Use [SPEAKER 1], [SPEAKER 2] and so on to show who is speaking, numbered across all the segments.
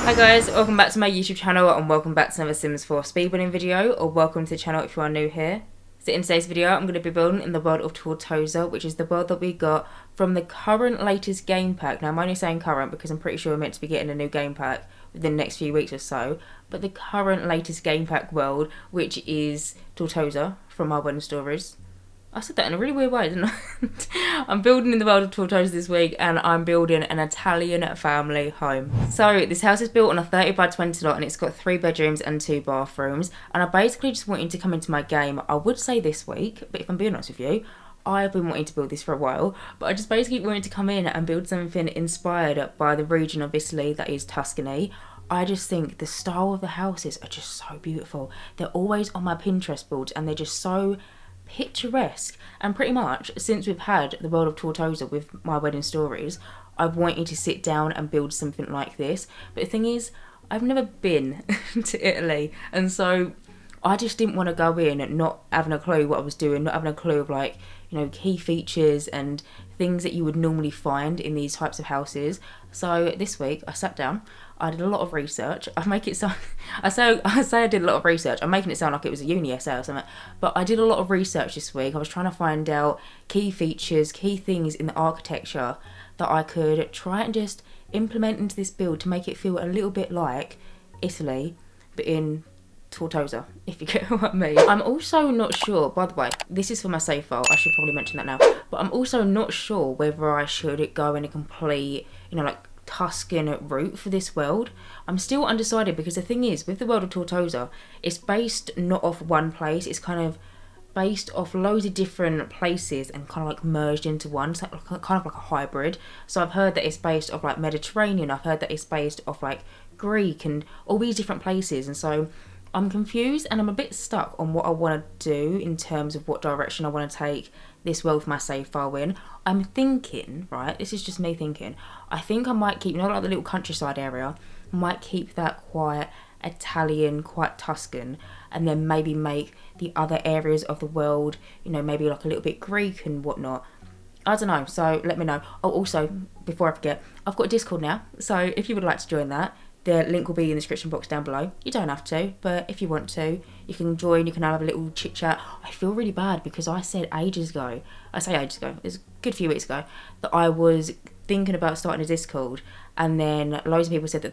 [SPEAKER 1] Hi guys, welcome back to my YouTube channel and welcome back to another Sims 4 speedrunning video, or welcome to the channel if you are new here. So in today's video I'm going to be building in the world of Tartosa, which is the world that we got from the current latest game pack. Now I'm only saying current because I'm pretty sure we're meant to be getting a new game pack within the next few weeks or so, but the current latest game pack world, which is Tartosa from our wedding stories. I said that in a really weird way, didn't I? I'm building in the world of Tartosa this week, and I'm building an Italian family home. So this house is built on a 30 by 20 lot, and it's got 3 bedrooms and 2 bathrooms. And I basically just wanted to come into my game, I would say this week, but if I'm being honest with you, I've been wanting to build this for a while, but I just basically wanted to come in and build something inspired by the region of Italy that is Tuscany. I just think the style of the houses are just so beautiful. They're always on my Pinterest boards, and they're just so picturesque. And pretty much since we've had the world of Tartosa with my wedding stories, I've wanted to sit down and build something like this. But the thing is, I've never been to Italy, and so I just didn't want to go in not having a clue what I was doing, not having a clue of, like, you know, key features and things that you would normally find in these types of houses. So this week I sat down, I did a lot of research. I make it sound, I say I did a lot of research. I'm making it sound like it was a uni essay or something. But I did a lot of research this week. I was trying to find out key features, key things in the architecture that I could try and just implement into this build to make it feel a little bit like Italy, but in Tartosa, if you get what I mean. I'm also not sure, by the way, this is for my save file, I should probably mention that now, but I'm also not sure whether I should go in a complete, you know, like Tuscan route for this world. I'm still undecided, because the thing is, with the world of Tartosa, it's based not off one place, it's kind of based off loads of different places and kind of like merged into one. It's like, kind of like a hybrid. So I've heard that it's based off like Mediterranean, I've heard that it's based off like Greek and all these different places, and so I'm confused and I'm a bit stuck on what I want to do in terms of what direction I want to take this world with my save file in. I'm thinking, right, this is just me thinking, I think I might keep, you know, like the little countryside area, I might keep that quite Italian, quite Tuscan, and then maybe make the other areas of the world, you know, maybe like a little bit Greek and whatnot. I don't know, so let me know. Oh, also, before I forget, I've got a Discord now, so if you would like to join that, the link will be in the description box down below. You don't have to, but if you want to, you can join, you can have a little chit chat. I feel really bad because I said ages ago, it was a good few weeks ago, that I was thinking about starting a Discord, and then loads of people said that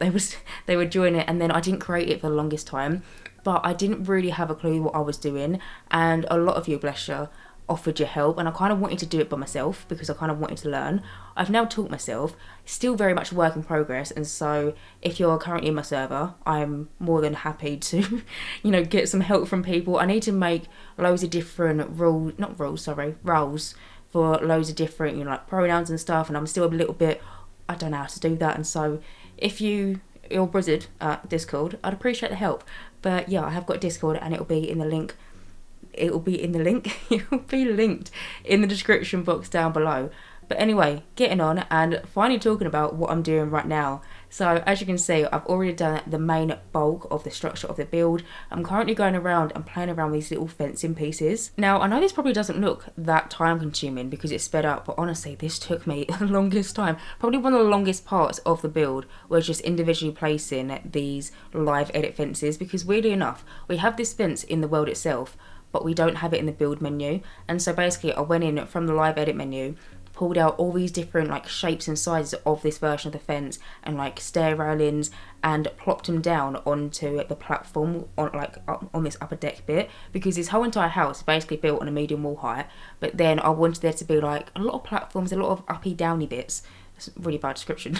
[SPEAKER 1] they would join it, and then I didn't create it for the longest time, but I didn't really have a clue what I was doing, and a lot of you, bless you, offered your help, and I kind of wanted to do it by myself because I kind of wanted to learn. I've now taught myself, still very much a work in progress, and so if you're currently in my server, I'm more than happy to, you know, get some help from people. I need to make loads of different roles for loads of different, you know, like pronouns and stuff, and I'm still a little bit, I don't know how to do that, and so if you're buzzed at Discord, I'd appreciate the help. But yeah, I have got Discord, and it'll be linked in the description box down below. But anyway, getting on and finally talking about what I'm doing right now. So as you can see, I've already done the main bulk of the structure of the build. I'm currently going around and playing around these little fencing pieces. Now I know this probably doesn't look that time consuming because it's sped up, but honestly this took me the longest time. Probably one of the longest parts of the build was just individually placing these live edit fences, because weirdly enough we have this fence in the world itself, but we don't have it in the build menu. And so basically I went in from the live edit menu, pulled out all these different like shapes and sizes of this version of the fence and like stair railings, and plopped them down onto the platform on this upper deck bit, because this whole entire house is basically built on a medium wall height, but then I wanted there to be like a lot of platforms, a lot of uppy downy bits. It's a really bad description,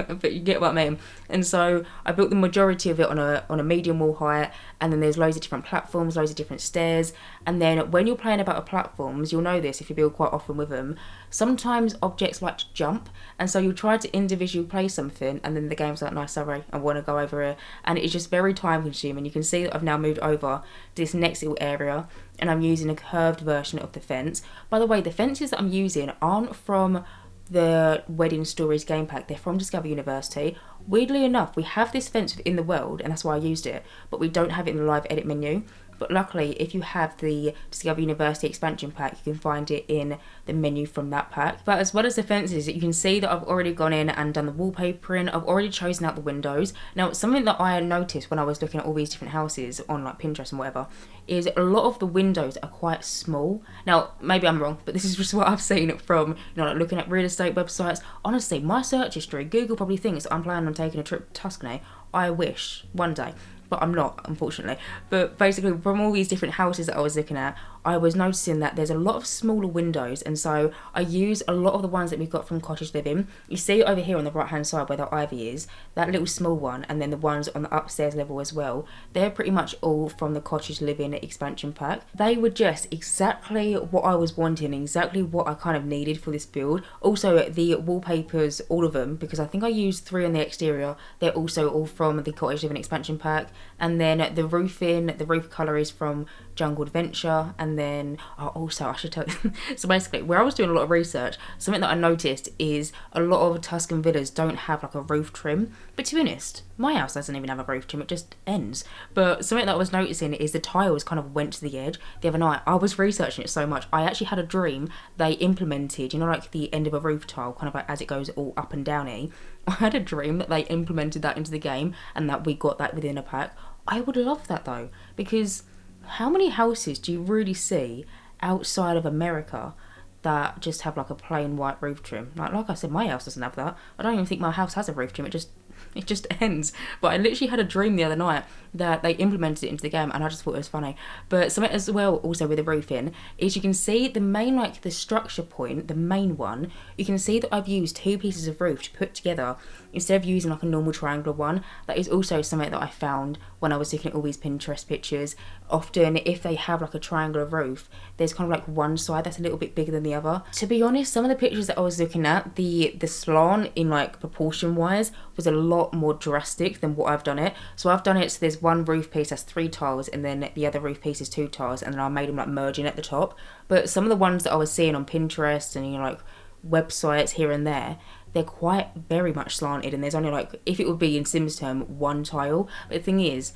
[SPEAKER 1] but you get what I mean. And so I built the majority of it on a medium wall height, and then there's loads of different platforms, loads of different stairs. And then when you're playing about the platforms, you'll know this if you build quite often with them, sometimes objects like to jump, and so you'll try to individually play something, and then the game's like, no, sorry, I want to go over it, and it's just very time consuming. You can see that I've now moved over to this next little area, and I'm using a curved version of the fence. By the way, the fences that I'm using aren't from the Wedding Stories game pack, they're from Discover University. Weirdly enough, we have this fence within the world, and that's why I used it, but we don't have it in the live edit menu. but luckily if you have the Discover University expansion pack, you can find it in the menu from that pack. But as well as the fences, you can see that I've already gone in and done the wallpapering. I've already chosen out the windows. Now, something that I noticed when I was looking at all these different houses on like Pinterest and whatever is a lot of the windows are quite small. Now, maybe I'm wrong, but this is just what I've seen from, you know, like looking at real estate websites. Honestly, my search history, Google probably thinks I'm planning on taking a trip to Tuscany. I wish one day, but I'm not, unfortunately. But basically, from all these different houses that I was looking at, I was noticing that there's a lot of smaller windows, and so I use a lot of the ones that we've got from Cottage Living. You see over here on the right hand side where the ivy is, that little small one, and then the ones on the upstairs level as well, they're pretty much all from the Cottage Living expansion pack. They were just exactly what I was wanting, exactly what I kind of needed for this build. Also, the wallpapers, all of them, because I think I used 3 on the exterior, they're also all from the Cottage Living expansion pack. And then the roofing, the roof colour is from Jungle Adventure. And then also I should tell you, so basically where I was doing a lot of research, something that I noticed is a lot of Tuscan villas don't have like a roof trim. But to be honest, my house doesn't even have a roof trim, it just ends. But something that I was noticing is the tiles kind of went to the edge. The other night I was researching it so much, I actually had a dream they implemented, you know, like the end of a roof tile, kind of like as it goes all up and downy. I had a dream that they implemented that into the game and that we got that within a pack. I would love that though, because how many houses do you really see outside of America that just have like a plain white roof trim? Like I said, my house doesn't have that. I don't even think my house has a roof trim. It just ends. But I literally had a dream the other night that they implemented it into the game, and I just thought it was funny. But something as well also with the roofing is you can see the main, like the structure point, the main one, you can see that I've used 2 pieces of roof to put together instead of using like a normal triangular one. That is also something that I found when I was looking at all these Pinterest pictures. Often if they have like a triangular roof, there's kind of like one side that's a little bit bigger than the other. To be honest, some of the pictures that I was looking at, the slant in like proportion wise was a lot more drastic than what I've done it. So I've done it so there's one roof piece that's 3 tiles and then the other roof piece is 2 tiles, and then I made them like merging at the top. But some of the ones that I was seeing on Pinterest and, you know, like websites here and there, they're quite very much slanted, and there's only like, if it would be in Sims term, 1 tile. But the thing is,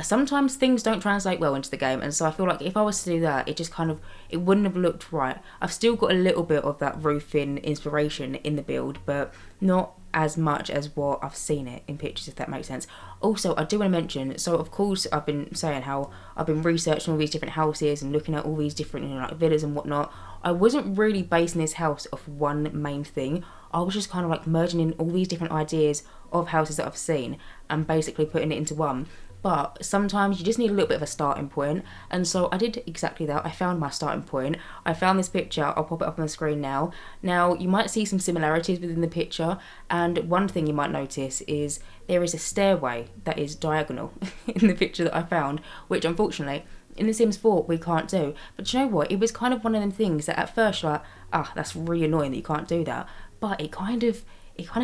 [SPEAKER 1] sometimes things don't translate well into the game, and so I feel like if I was to do that, it just kind of, it wouldn't have looked right. I've still got a little bit of that roofing inspiration in the build, but not as much as what I've seen it in pictures, if that makes sense. Also, I do want to mention, so of course I've been saying how I've been researching all these different houses and looking at all these different, you know, like villas and whatnot. I wasn't really basing this house off one main thing. I was just kind of like merging in all these different ideas of houses that I've seen and basically putting it into one. But sometimes you just need a little bit of a starting point, and so I did exactly that. I found my starting point. I found this picture. I'll pop it up on the screen now. Now, you might see some similarities within the picture, and one thing you might notice is there is a stairway that is diagonal in the picture that I found, which unfortunately in The Sims 4 we can't do. But you know what? It was kind of one of them things that at first you're like, that's really annoying that you can't do that. But it kind of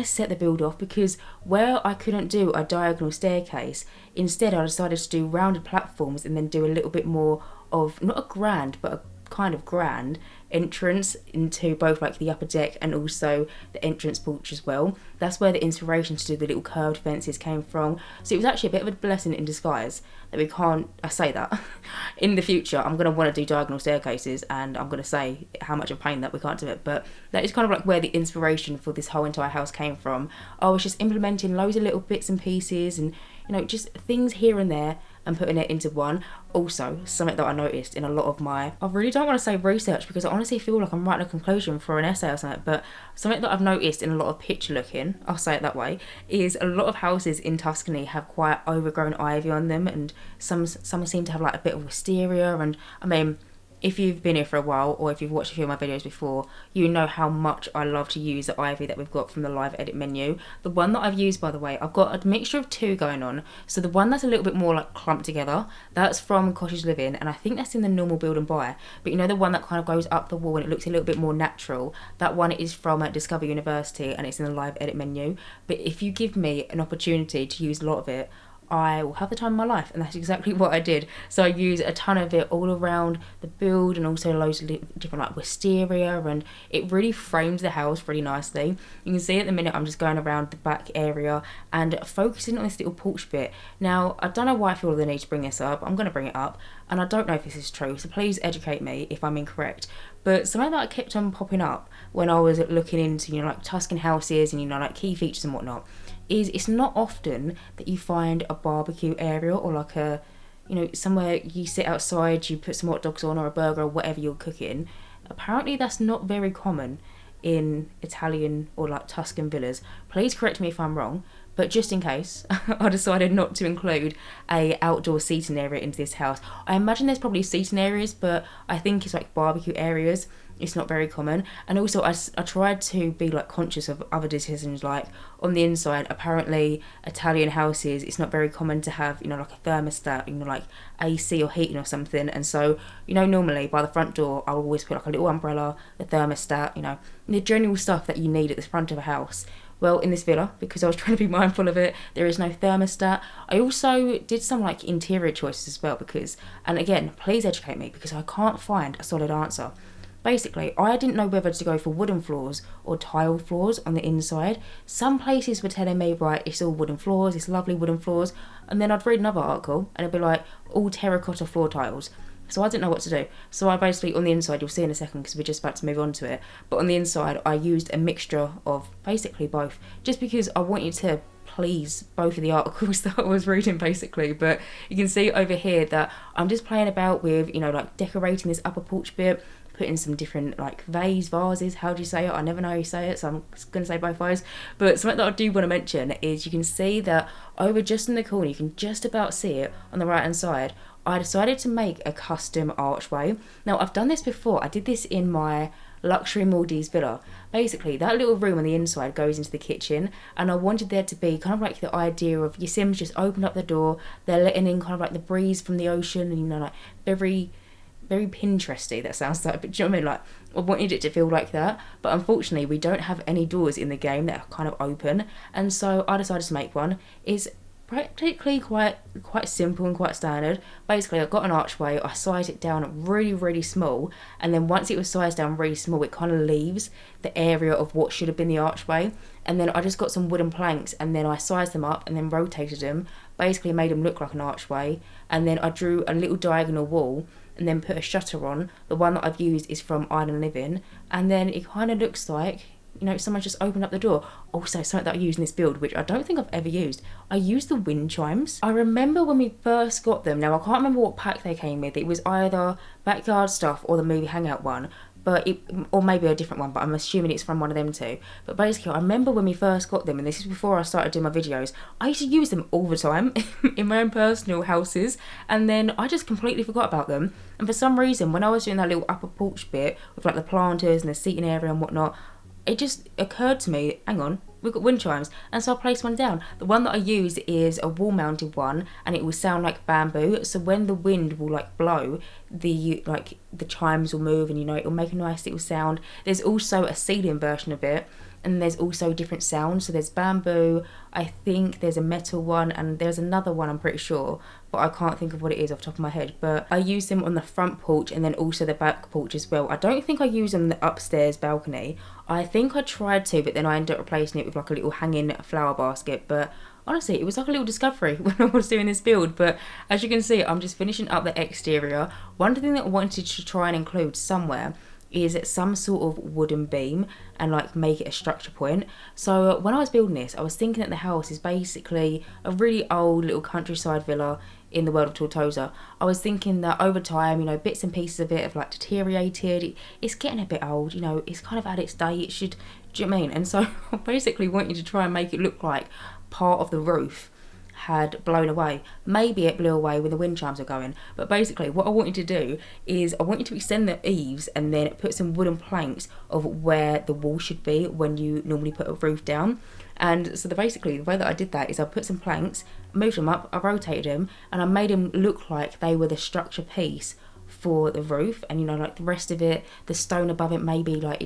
[SPEAKER 1] set the build off, because where I couldn't do a diagonal staircase, instead I decided to do rounded platforms and then do a little bit more of, not a grand, but a kind of grand entrance into both like the upper deck and also the entrance porch as well. That's where the inspiration to do the little curved fences came from. So it was actually a bit of a blessing in disguise that we can't, I say that, in the future I'm going to want to do diagonal staircases, and I'm going to say how much of a pain that we can't do it, but that is kind of like where the inspiration for this whole entire house came from. I was just implementing loads of little bits and pieces and, you know, just things here and there and putting it into one. Also, something that I noticed in a lot of my, I really don't want to say research because I honestly feel like I'm writing a conclusion for an essay or something, but something that I've noticed in a lot of picture looking, I'll say it that way, is a lot of houses in Tuscany have quite overgrown ivy on them, and some seem to have like a bit of wisteria. And I mean, if you've been here for a while, or if you've watched a few of my videos before, you know how much I love to use the ivy that we've got from the live edit menu. The one that I've used, by the way, I've got a mixture of 2 going on. So the one that's a little bit more like clumped together, that's from Cottage Living, and I think that's in the normal build and buy. But you know, the one that kind of goes up the wall and it looks a little bit more natural, that one is from Discover University and it's in the live edit menu. But if you give me an opportunity to use a lot of it, I will have the time of my life. And that's exactly what I did. So I use a ton of it all around the build, and also loads of different like wisteria, and it really frames the house really nicely. You can see at the minute I'm just going around the back area and focusing on this little porch bit. Now, I don't know why I feel the need to bring this up. I'm going to bring it up, and I don't know if this is true, so please educate me if I'm incorrect. But something that kept on popping up when I was looking into, you know, like Tuscan houses and, you know, like key features and whatnot, is it's not often that you find a barbecue area, or like a, you know, somewhere you sit outside, you put some hot dogs on, or a burger, or whatever you're cooking. Apparently that's not very common in Italian or like Tuscan villas. Please correct me if I'm wrong, but just in case, I decided not to include a outdoor seating area into this house. I imagine there's probably seating areas, but I think it's like barbecue areas. It's not very common. And also I tried to be like conscious of other decisions, like on the inside, apparently Italian houses, it's not very common to have, you know, like a thermostat, you know, like AC or heating or something. And so, you know, normally by the front door, I'll always put like a little umbrella, the thermostat, you know, the general stuff that you need at the front of a house. Well, in this villa, because I was trying to be mindful of it, there is no thermostat. I also did some like interior choices as well, because, and again, please educate me, because I can't find a solid answer. Basically, I didn't know whether to go for wooden floors or tile floors on the inside. Some places were telling me, right, it's all wooden floors, it's lovely wooden floors. And then I'd read another article and it'd be like, all terracotta floor tiles. So I didn't know what to do. So I basically, on the inside, you'll see in a second because we're just about to move on to it, but on the inside I used a mixture of basically both, just because I wanted to please both of the articles that I was reading basically. But you can see over here that I'm just playing about with, you know, like decorating this upper porch bit, putting some different like vases, how do you say it? I never know how you say it, so I'm going to say both ways. But something that I do want to mention is you can see that over just in the corner, you can just about see it on the right hand side, I decided to make a custom archway. Now, I've done this before. I did this in my luxury Maldives villa. Basically, that little room on the inside goes into the kitchen, and I wanted there to be kind of like the idea of your Sims just opened up the door, they're letting in kind of like the breeze from the ocean, and, you know, like very Pinteresty that sounds like, but do you know what I mean? Like, I wanted it to feel like that, but unfortunately we don't have any doors in the game that are kind of open, and so I decided to make one. It's practically quite simple and quite standard. Basically, I got an archway, I sized it down really small, and then once it was sized down really small, it kind of leaves the area of what should have been the archway. And then I just got some wooden planks, and then I sized them up and then rotated them, basically made them look like an archway. And then I drew a little diagonal wall and then put a shutter on. The one that I've used is from Island Living, and then it kind of looks like, you know, someone just opened up the door. Also, something that I used in this build, which I don't think I've ever used, I used the wind chimes. I remember when we first got them, now I can't remember what pack they came with, it was either Backyard Stuff or the movie Hangout one, or maybe a different one, but I'm assuming it's from one of them two. But basically, I remember when we first got them, and this is before I started doing my videos, I used to use them all the time in my own personal houses, and then I just completely forgot about them. And for some reason, when I was doing that little upper porch bit with like the planters and the seating area and whatnot, it just occurred to me, hang on, we've got wind chimes, and so I placed one down. The one that I used is a wall mounted one, and it will sound like bamboo, so when the wind will like blow, the chimes will move, and, you know, it will make a nice little sound. There's also a ceiling version of it, and there's also different sounds. So there's bamboo, I think there's a metal one, and there's another one I'm pretty sure, but I can't think of what it is off the top of my head. But I use them on the front porch and then also the back porch as well. I don't think I use them on the upstairs balcony. I think I tried to, but then I ended up replacing it with like a little hanging flower basket. But honestly, it was like a little discovery when I was doing this build. But as you can see, I'm just finishing up the exterior. One thing that I wanted to try and include somewhere is some sort of wooden beam and like make it a structure point. So when I was building this, I was thinking that the house is basically a really old little countryside villa in the world of Tartosa. I was thinking that over time, you know, bits and pieces of it have like deteriorated. It's getting a bit old, you know, it's kind of at its day. It should, do you know what I mean? And so I basically wanted to try and make it look like part of the roof had blown away. Maybe it blew away when the wind chimes were going, but basically what I wanted to do is I wanted to extend the eaves and then put some wooden planks of where the wall should be when you normally put a roof down. And so basically the way that I did that is I put some planks, moved them up, I rotated them, and I made them look like they were the structure piece for the roof, and you know, like the rest of it, the stone above it, maybe like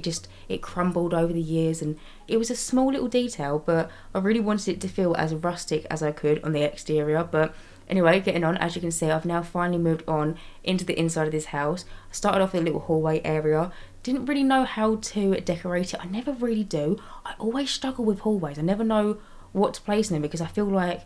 [SPEAKER 1] it crumbled over the years, and it was a small little detail, but I really wanted it to feel as rustic as I could on the exterior. But anyway, getting on, as you can see, I've now finally moved on into the inside of this house. I started off with a little hallway area. Didn't really know how to decorate it. I never really do. I always struggle with hallways. I never know what to place in them because I feel like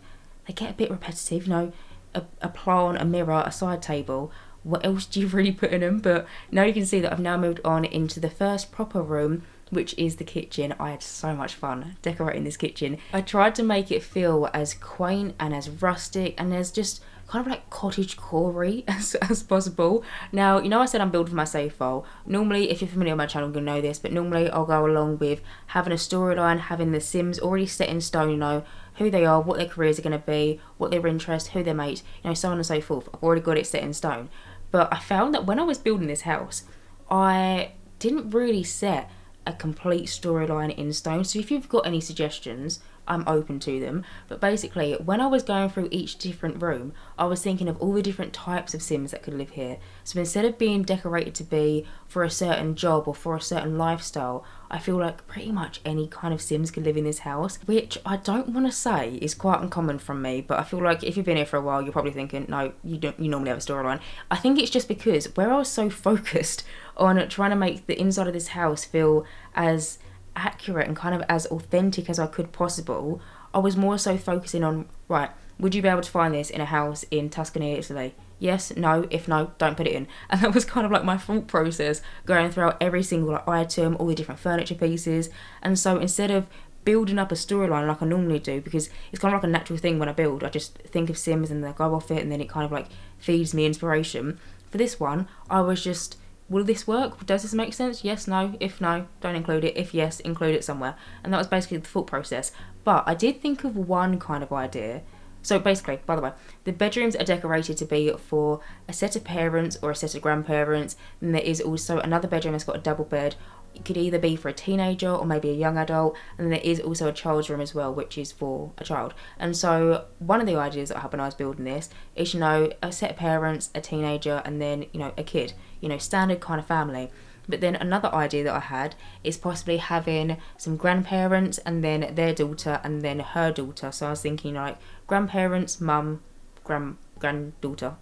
[SPEAKER 1] they get a bit repetitive, you know, a plant, a mirror, a side table. What else do you really put in them? But now you can see that I've now moved on into the first proper room, which is the kitchen. I had so much fun decorating this kitchen. I tried to make it feel as quaint and as rustic and as just kind of like cottage core-y as possible. Now, you know, I said I'm building for my save file. Normally, if you're familiar with my channel, you'll know this, but normally I'll go along with having a storyline, having the Sims already set in stone, you know, who they are, what their careers are going to be, what their interests, who their mates, you know, so on and so forth. I've already got it set in stone. But I found that when I was building this house, I didn't really set a complete storyline in stone. So if you've got any suggestions, I'm open to them. But basically, when I was going through each different room, I was thinking of all the different types of Sims that could live here. So instead of being decorated to be for a certain job or for a certain lifestyle, I feel like pretty much any kind of Sims could live in this house, which I don't want to say is quite uncommon from me, but I feel like if you've been here for a while, you're probably thinking, no, you normally have a storyline. I think it's just because where I was so focused on trying to make the inside of this house feel as accurate and kind of as authentic as I could possible, I was more so focusing on, right, would you be able to find this in a house in Tuscany, Italy? Yes, no, if no, don't put it in. And that was kind of like my thought process, going throughout every single like, item, all the different furniture pieces. And so instead of building up a storyline like I normally do, because it's kind of like a natural thing when I build, I just think of Sims and then I go off it and then it kind of like feeds me inspiration. For this one, I was just, will this work? Does this make sense? Yes, no. If no, don't include it. If yes, include it somewhere. And that was basically the thought process. But I did think of one kind of idea. So basically, by the way, the bedrooms are decorated to be for a set of parents or a set of grandparents. And there is also another bedroom that's got a double bed. It could either be for a teenager or maybe a young adult. And then there is also a child's room as well, which is for a child. And so one of the ideas that I had when I was building this is, you know, a set of parents, a teenager, and then, you know, a kid. You know, standard kind of family. But then another idea that I had is possibly having some grandparents and then their daughter and then her daughter. So I was thinking like grandparents, mum, granddaughter.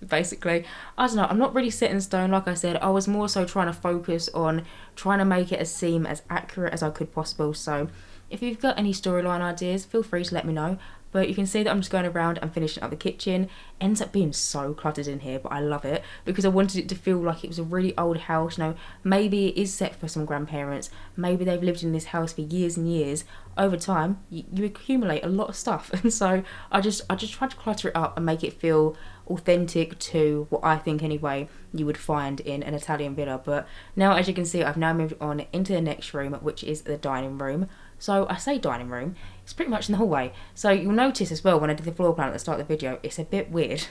[SPEAKER 1] Basically, I don't know, I'm not really set in stone. Like I said, I was more so trying to focus on trying to make it seem as accurate as I could possible. So if you've got any storyline ideas, feel free to let me know. But you can see that I'm just going around and finishing up the kitchen. Ends up being so cluttered in here, but I love it because I wanted it to feel like it was a really old house. You know, maybe it is set for some grandparents. Maybe they've lived in this house for years and years. Over time, you accumulate a lot of stuff, and so I just tried to clutter it up and make it feel authentic to what I think anyway you would find in an Italian villa. But now, as you can see, I've now moved on into the next room, which is the dining room. So I say dining room, it's pretty much in the hallway. So you'll notice as well when I did the floor plan at the start of the video, it's a bit weird.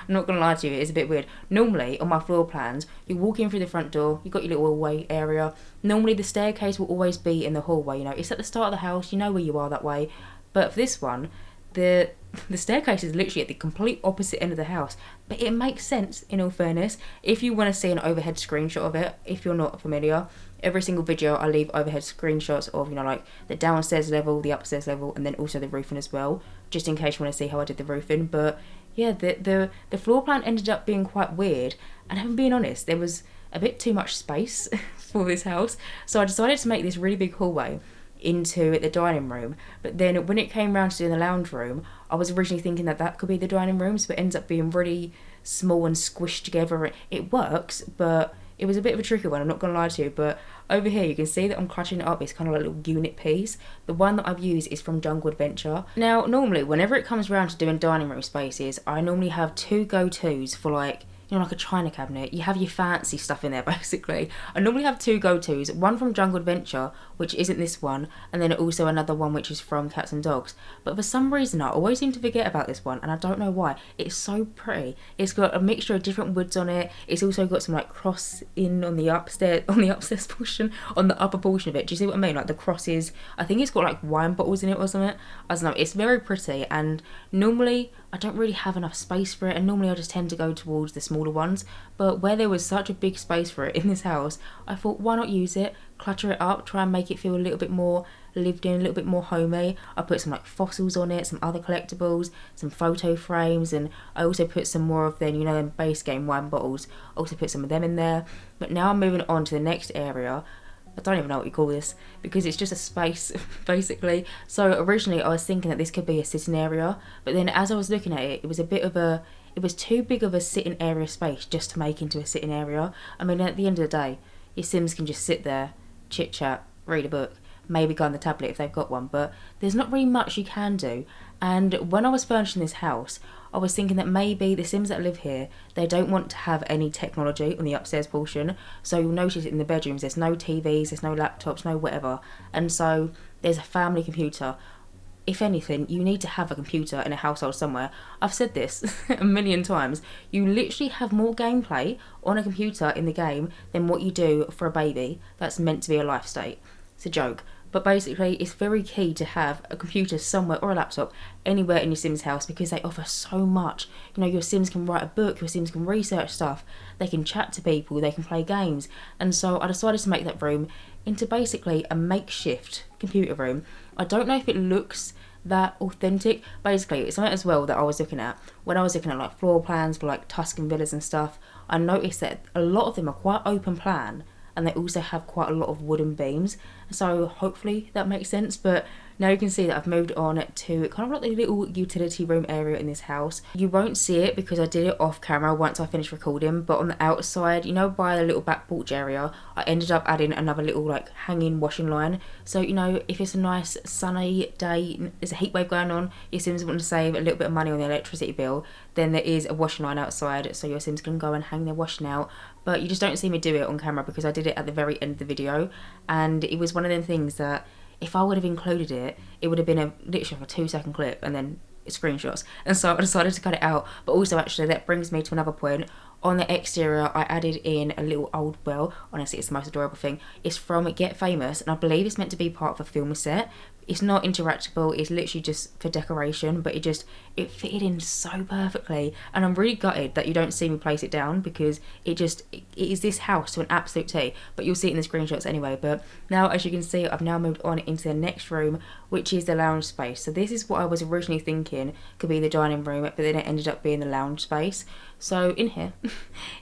[SPEAKER 1] I'm not going to lie to you, it is a bit weird. Normally on my floor plans, you walk in through the front door, you've got your little hallway area. Normally the staircase will always be in the hallway, you know, it's at the start of the house, you know where you are that way. But for this one, the staircase is literally at the complete opposite end of the house, but it makes sense in all fairness. If you want to see an overhead screenshot of it, if you're not familiar, every single video I leave overhead screenshots of, you know, like the downstairs level, the upstairs level, and then also the roofing as well, just in case you want to see how I did the roofing. But yeah, the floor plan ended up being quite weird, and if I'm being honest, there was a bit too much space for this house, so I decided to make this really big hallway into the dining room. But then when it came round to doing the lounge room, I was originally thinking that that could be the dining rooms, but it ends up being really small and squished together. It works, but it was a bit of a tricky one, I'm not going to lie to you. But over here you can see that I'm clutching it up. It's kind of like a little unit piece. The one that I've used is from Jungle Adventure. Now normally whenever it comes around to doing dining room spaces, I normally have two go-tos for, like, you know, like a china cabinet. You have your fancy stuff in there basically. I normally have two go-tos, one from Jungle Adventure, which isn't this one, and then also another one which is from Cats and Dogs. But for some reason I always seem to forget about this one, and I don't know why. It's so pretty. It's got a mixture of different woods on it. It's also got some like cross in on the upstairs portion, on the upper portion of it. Do you see what I mean? Like the crosses. I think it's got like wine bottles in it or something. I don't know. It's very pretty, and normally I don't really have enough space for it, and normally I just tend to go towards the smaller ones, but where there was such a big space for it in this house, I thought, why not use it, clutter it up, try and make it feel a little bit more lived in, a little bit more homey. I put some like fossils on it, some other collectibles, some photo frames, and I also put some more of them, you know, them base game wine bottles, also put some of them in there. But now I'm moving on to the next area. I don't even know what you call this, because it's just a space basically. So originally I was thinking that this could be a sitting area, but then as I was looking at it, it was too big of a sitting area space just to make into a sitting area. I mean, at the end of the day, your Sims can just sit there, chit chat, read a book, maybe go on the tablet if they've got one, but there's not really much you can do. And when I was furnishing this house, I was thinking that maybe the Sims that live here, they don't want to have any technology on the upstairs portion. So you'll notice in the bedrooms, there's no TVs, there's no laptops, no whatever. And so there's a family computer. If anything, you need to have a computer in a household somewhere. I've said this a million times. You literally have more gameplay on a computer in the game than what you do for a baby that's meant to be a life state. It's a joke. But basically, it's very key to have a computer somewhere or a laptop anywhere in your Sims house, because they offer so much. You know, your Sims can write a book, your Sims can research stuff, they can chat to people, they can play games. And so I decided to make that room into basically a makeshift computer room. I don't know if it looks that authentic. Basically, it's something as well that I was looking at. When I was looking at like floor plans for like Tuscan villas and stuff, I noticed that a lot of them are quite open plan, and they also have quite a lot of wooden beams, so hopefully that makes sense. But now you can see that I've moved on to kind of like the little utility room area in this house. You won't see it because I did it off camera once I finished recording, but on the outside, you know, by the little back porch area, I ended up adding another little like hanging washing line. So, you know, if it's a nice sunny day, there's a heat wave going on, your Sims want to save a little bit of money on the electricity bill, then there is a washing line outside, so your Sims can go and hang their washing out. But you just don't see me do it on camera because I did it at the very end of the video, and it was one of them things that if I would have included it, it would have been literally like a 2-second clip and then screenshots. And so I decided to cut it out. But also, actually, that brings me to another point. On the exterior, I added in a little old well. Honestly, it's the most adorable thing. It's from Get Famous, and I believe it's meant to be part of a film set. It's not interactable, it's literally just for decoration, but it fitted in so perfectly, and I'm really gutted that you don't see me place it down, because it is this house to an absolute T. But you'll see it in the screenshots anyway. But now, as you can see, I've now moved on into the next room, which is the lounge space. So this is what I was originally thinking could be the dining room, but then it ended up being the lounge space. So in here,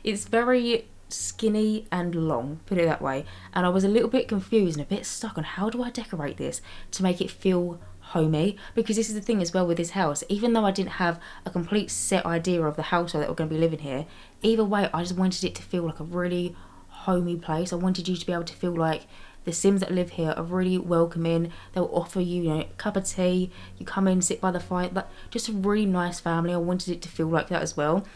[SPEAKER 1] it's very skinny and long, put it that way, and I was a little bit confused and a bit stuck on how do I decorate this to make it feel homey, because this is the thing as well with this house. Even though I didn't have a complete set idea of the household that we're going to be living here, either way I just wanted it to feel like a really homey place. I wanted you to be able to feel like the Sims that live here are really welcoming. They'll offer you, you know, a cup of tea, you come in, sit by the fire, like just a really nice family. I wanted it to feel like that as well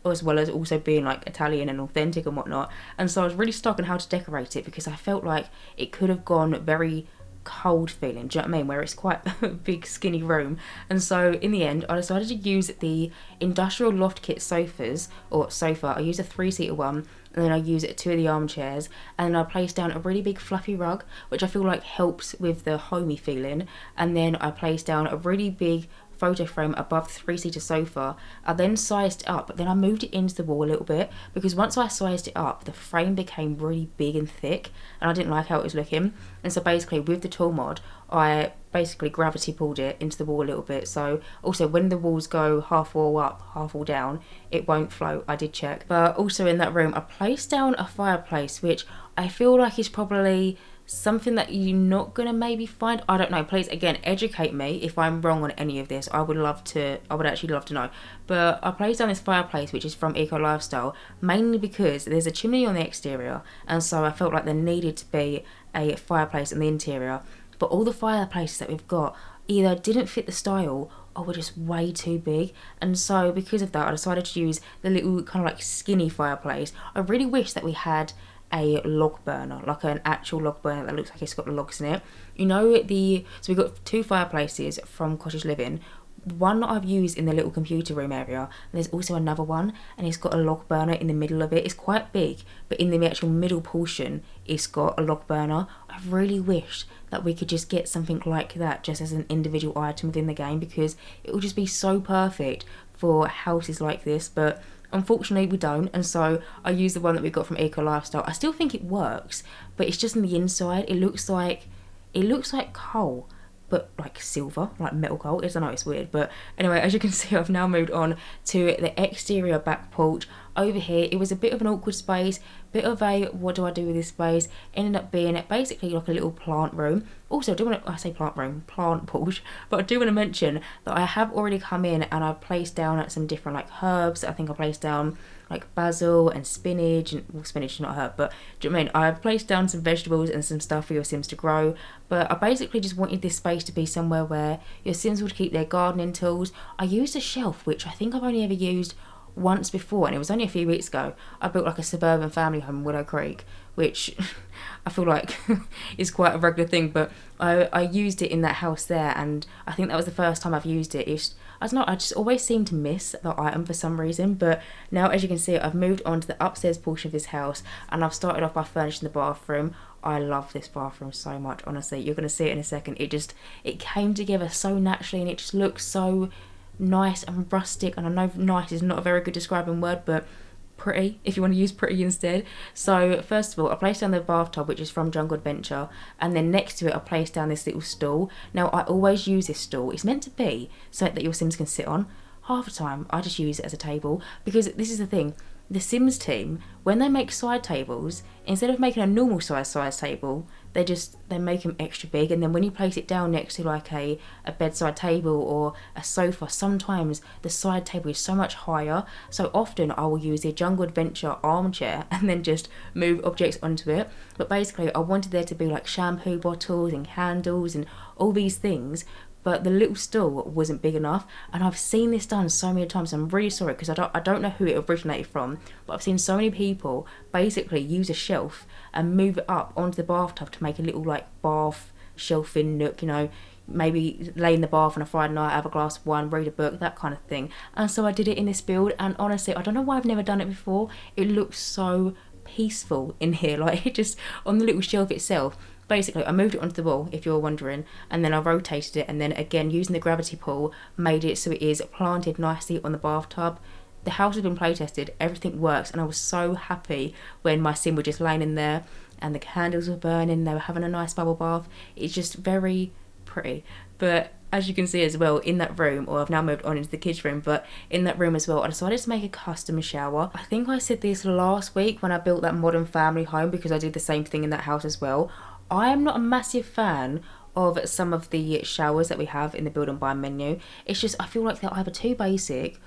[SPEAKER 1] as also being like Italian and authentic and whatnot. And so I was really stuck on how to decorate it, because I felt like it could have gone very cold feeling, do you know what I mean, where it's quite a big skinny room. And so in the end I decided to use the industrial loft kit sofa. I used a 3-seater one, and then I use 2 of the armchairs, and then I placed down a really big fluffy rug, which I feel like helps with the homey feeling. And then I placed down a really big photo frame above the 3-seater sofa. I then sized it up, but then I moved it into the wall a little bit, because once I sized it up, the frame became really big and thick, and I didn't like how it was looking. And so basically with the tool mod, I basically gravity pulled it into the wall a little bit, so also when the walls go half wall up, half wall down, it won't float. I did check. But also in that room I placed down a fireplace, which I feel like is probably something that you're not gonna maybe find. I don't know, please again educate me if I'm wrong on any of this. I would actually love to know. But I placed down this fireplace, which is from Eco Lifestyle, mainly because there's a chimney on the exterior, and so I felt like there needed to be a fireplace in the interior. But all the fireplaces that we've got either didn't fit the style or were just way too big, and so because of that I decided to use the little kind of like skinny fireplace. I really wish that we had a log burner, like an actual log burner that looks like it's got logs in it. You know, so we got 2 fireplaces from Cottage Living. one that I've used in the little computer room area, and there's also another one, and it's got a log burner in the middle of it. It's quite big, but in the actual middle portion it's got a log burner. I really wish that we could just get something like that just as an individual item within the game, because it would just be so perfect for houses like this. But unfortunately we don't, and so I use the one that we got from Eco Lifestyle. I still think it works, but it's just on the inside. It looks like coal, but like silver, like metal coal. I don't know, it's weird. But anyway, as you can see, I've now moved on to the exterior back porch. Over here, it was a bit of an awkward space, bit of a what do I do with this space. Ended up being basically like a little plant room. Also, I say plant room, plant porch, but I do want to mention that I have already come in and I've placed down some different like herbs. I think I placed down like basil and spinach, and well, spinach is not a herb, but do you know what I mean? I've placed down some vegetables and some stuff for your Sims to grow. But I basically just wanted this space to be somewhere where your Sims would keep their gardening tools. I used a shelf, which I think I've only ever used once before, and it was only a few weeks ago. I built like a suburban family home in Willow Creek, which I feel like is quite a regular thing, but I used it in that house there, and I think that was the first time I've used it. I don't know, I just always seem to miss the item for some reason. But now, as you can see, I've moved on to the upstairs portion of this house, and I've started off by furnishing the bathroom. I love this bathroom so much, honestly. You're going to see it in a second. It came together so naturally, and it just looks so nice and rustic. And I know nice is not a very good describing word, but pretty, if you want to use pretty instead. So first of all, I placed down the bathtub, which is from Jungle Adventure, and then next to it I placed down this little stool. Now I always use this stool. It's meant to be something that your Sims can sit on. Half the time I just use it as a table, because this is the thing, the Sims team, when they make side tables, instead of making a normal size table, they make them extra big, and then when you place it down next to like a bedside table or a sofa, sometimes the side table is so much higher. So often I will use the Jungle Adventure armchair and then just move objects onto it. But basically I wanted there to be like shampoo bottles and candles and all these things, but the little stool wasn't big enough. And I've seen this done so many times. I'm really sorry, because I don't know who it originated from, but I've seen so many people basically use a shelf and move it up onto the bathtub to make a little like bath shelving nook, you know, maybe lay in the bath on a Friday night, have a glass of wine, read a book, that kind of thing. And so I did it in this build, and honestly, I don't know why I've never done it before. It looks so peaceful in here, like it just on the little shelf itself. Basically, I moved it onto the wall, if you're wondering, and then I rotated it, and then again, using the gravity pull, made it so it is planted nicely on the bathtub. The house has been play tested, everything works, and I was so happy when my Sim were just laying in there, and the candles were burning, they were having a nice bubble bath. It's just very pretty. But as you can see as well, in that room, or I've now moved on into the kids' room, but in that room as well, I decided to make a custom shower. I think I said this last week when I built that modern family home, because I did the same thing in that house as well. I am not a massive fan of some of the showers that we have in the build and buy menu. It's just, I feel like they're either too basic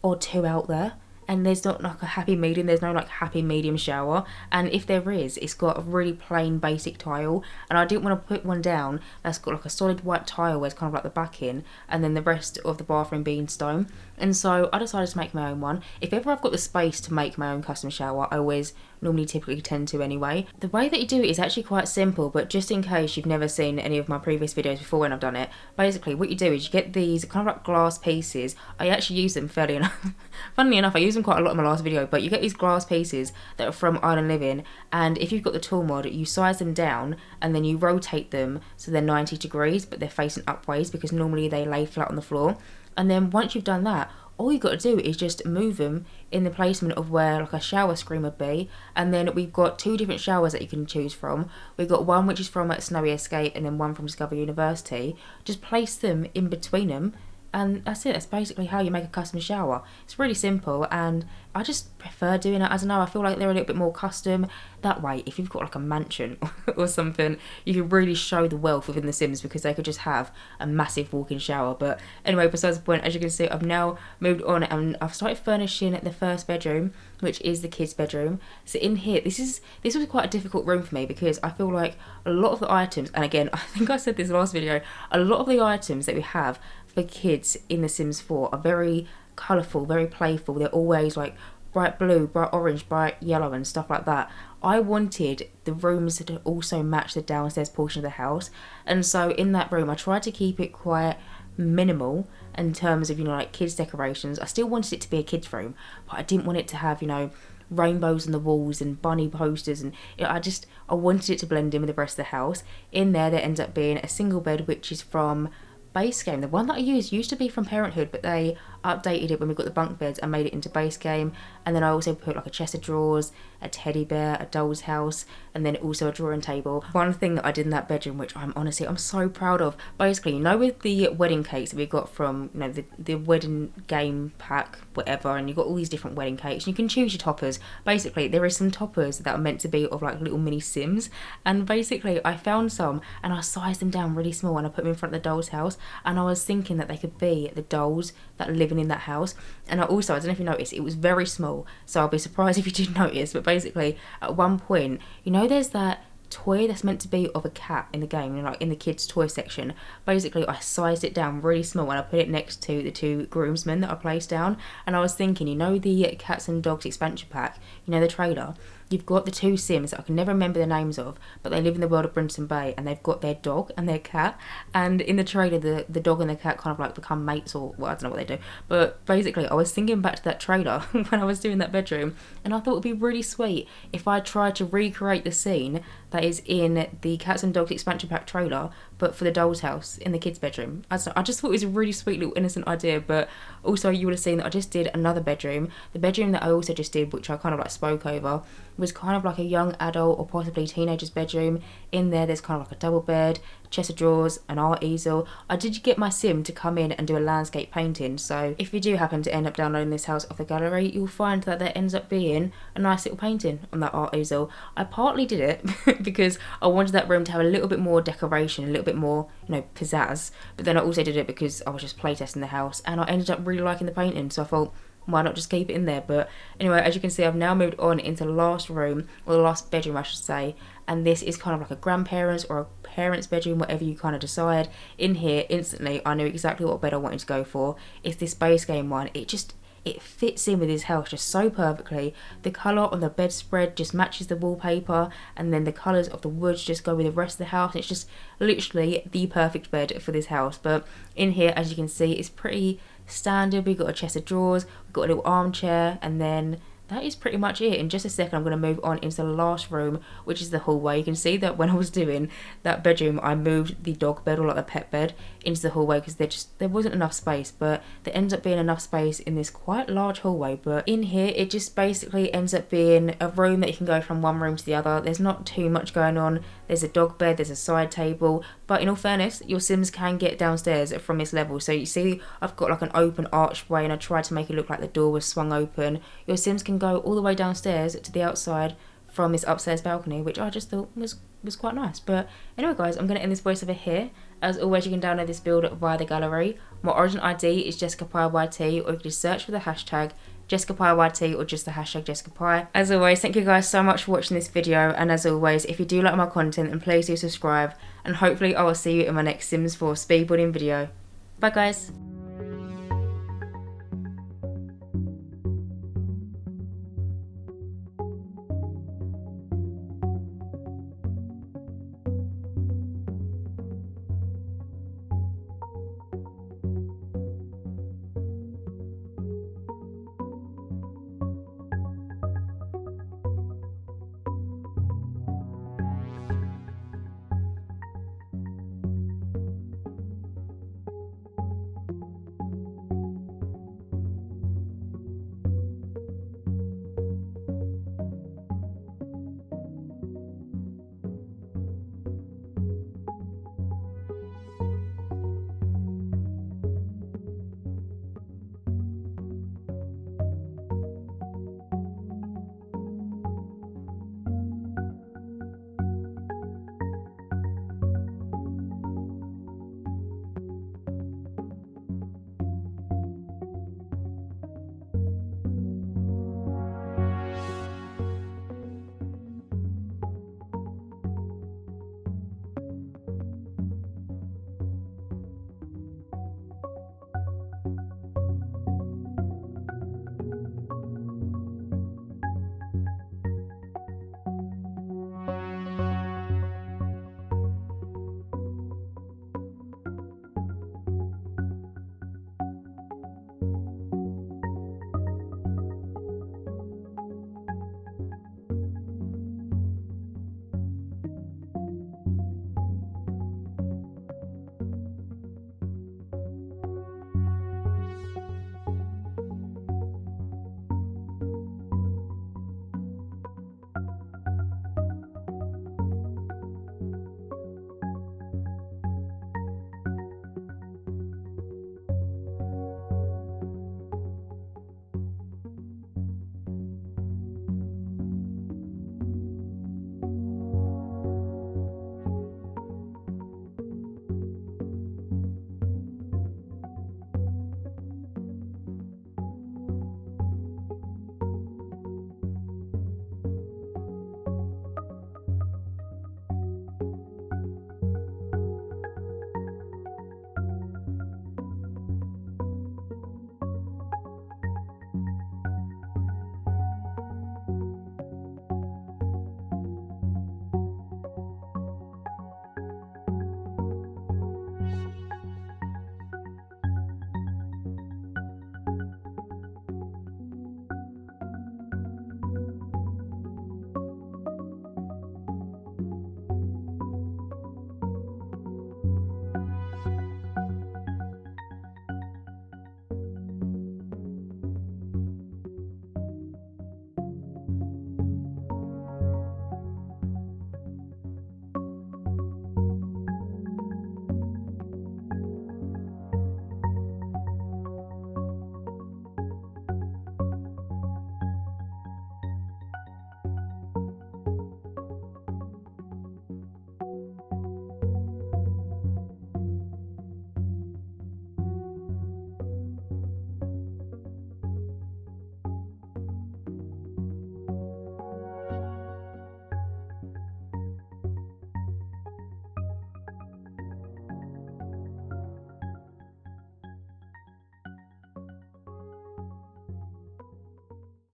[SPEAKER 1] or too out there, and there's not like a happy medium. There's no like happy medium shower, and if there is, it's got a really plain basic tile, and I didn't want to put one down that's got like a solid white tile where it's kind of like the back in, and then the rest of the bathroom being stone. And so I decided to make my own one. If ever I've got the space to make my own custom shower, I always typically tend to anyway. The way that you do it is actually quite simple, but just in case you've never seen any of my previous videos before when I've done it, basically what you do is you get these kind of like glass pieces. I actually use them fairly enough. Funnily enough, I use them quite a lot in my last video, but you get these glass pieces that are from Island Living, and if you've got the tool mod, you size them down and then you rotate them so they're 90 degrees, but they're facing upwards, because normally they lay flat on the floor. And then once you've done that, all you've got to do is just move them in the placement of where like a shower screen would be. And then we've got two different showers that you can choose from. We've got one which is from Snowy Escape, and then one from Discover University. Just place them in between them, and that's it. That's basically how you make a custom shower. It's really simple, and I just prefer doing it. I don't know, I feel like they're a little bit more custom. That way, if you've got like a mansion or something, you can really show the wealth within the Sims, because they could just have a massive walk-in shower. But anyway, besides the point, as you can see, I've now moved on and I've started furnishing the first bedroom, which is the kids' bedroom. So in here, this was quite a difficult room for me, because I feel like a lot of the items, and again, I think I said this last video, a lot of the items that we have for kids in The Sims 4 are very colourful, very playful. They're always like bright blue, bright orange, bright yellow and stuff like that. I wanted the rooms to also match the downstairs portion of the house, and so in that room I tried to keep it quite minimal in terms of, you know, like kids decorations. I still wanted it to be a kids room, but I didn't want it to have, you know, rainbows on the walls and bunny posters, and you know, I wanted it to blend in with the rest of the house. In there ends up being a single bed, which is from Base Game. The one that I used to be from Parenthood, but they updated it when we got the bunk beds and made it into Base Game. And then I also put like a chest of drawers, a teddy bear, a doll's house, and then also a drawing table. One thing that I did in that bedroom, which I'm so proud of, basically, you know, with the wedding cakes that we got from, you know, the wedding game pack, whatever, and you got all these different wedding cakes, and you can choose your toppers. Basically, there is some toppers that are meant to be of like little mini Sims, and basically I found some and I sized them down really small and I put them in front of the doll's house, and I was thinking that they could be the dolls that are living in that house. And I don't know if you noticed, it was very small, so I'll be surprised if you did notice, but basically at one point, you know, there's that toy that's meant to be of a cat in the game, you know, like in the kids toy section. Basically I sized it down really small and I put it next to the two groomsmen that I placed down, and I was thinking, you know, the cats and dogs expansion pack, you know, the trailer, you've got the two Sims that I can never remember the names of, but they live in the world of Brinton Bay, and they've got their dog and their cat, and in the trailer the dog and the cat kind of like become mates, or well, I don't know what they do, but basically I was thinking back to that trailer when I was doing that bedroom, and I thought it would be really sweet if I tried to recreate the scene that is in the Cats and Dogs expansion pack trailer, but for the doll's house in the kids' bedroom. I just thought it was a really sweet little innocent idea. But also you would have seen that I just did another bedroom. The bedroom that I also just did, which I kind of like spoke over, was kind of like a young adult or possibly teenager's bedroom. In there's kind of like a double bed, chest of drawers, an art easel. I did get my sim to come in and do a landscape painting, so if you do happen to end up downloading this house off the gallery, you'll find that there ends up being a nice little painting on that art easel. I partly did it because I wanted that room to have a little bit more decoration, a little bit more, you know, pizzazz, but then I also did it because I was just playtesting the house and I ended up really liking the painting, so I thought, why not just keep it in there? But anyway, as you can see, I've now moved on into the last room, or the last bedroom I should say, and this is kind of like a grandparents or a parents bedroom, whatever you kind of decide. In here, instantly I knew exactly what bed I wanted to go for. It's this Base Game one. It fits in with his house just so perfectly. The colour on the bedspread just matches the wallpaper, and then the colours of the woods just go with the rest of the house. It's just literally the perfect bed for this house. But in here, as you can see, it's pretty standard. We've got a chest of drawers, we've got a little armchair, and then that is pretty much it. In just a second I'm going to move on into the last room, which is the hallway. You can see that when I was doing that bedroom I moved the dog bed, or like the pet bed, into the hallway because there wasn't enough space, but there ends up being enough space in this quite large hallway. But in here it just basically ends up being a room that you can go from one room to the other. There's not too much going on. There's a dog bed, there's a side table, but in all fairness, your Sims can get downstairs from this level. So you see I've got like an open archway and I tried to make it look like the door was swung open. Your Sims can go all the way downstairs to the outside from this upstairs balcony, which I just thought was quite nice. But anyway guys, I'm going to end this voiceover here. As always, you can download this build via the gallery. My origin ID is JessicapieYT, or you can just search for the hashtag JessicapieYT or just the hashtag Jessicapie. As always, thank you guys so much for watching this video, and as always, if you do like my content, then please do subscribe, and hopefully I will see you in my next Sims 4 speedbuilding video. Bye guys!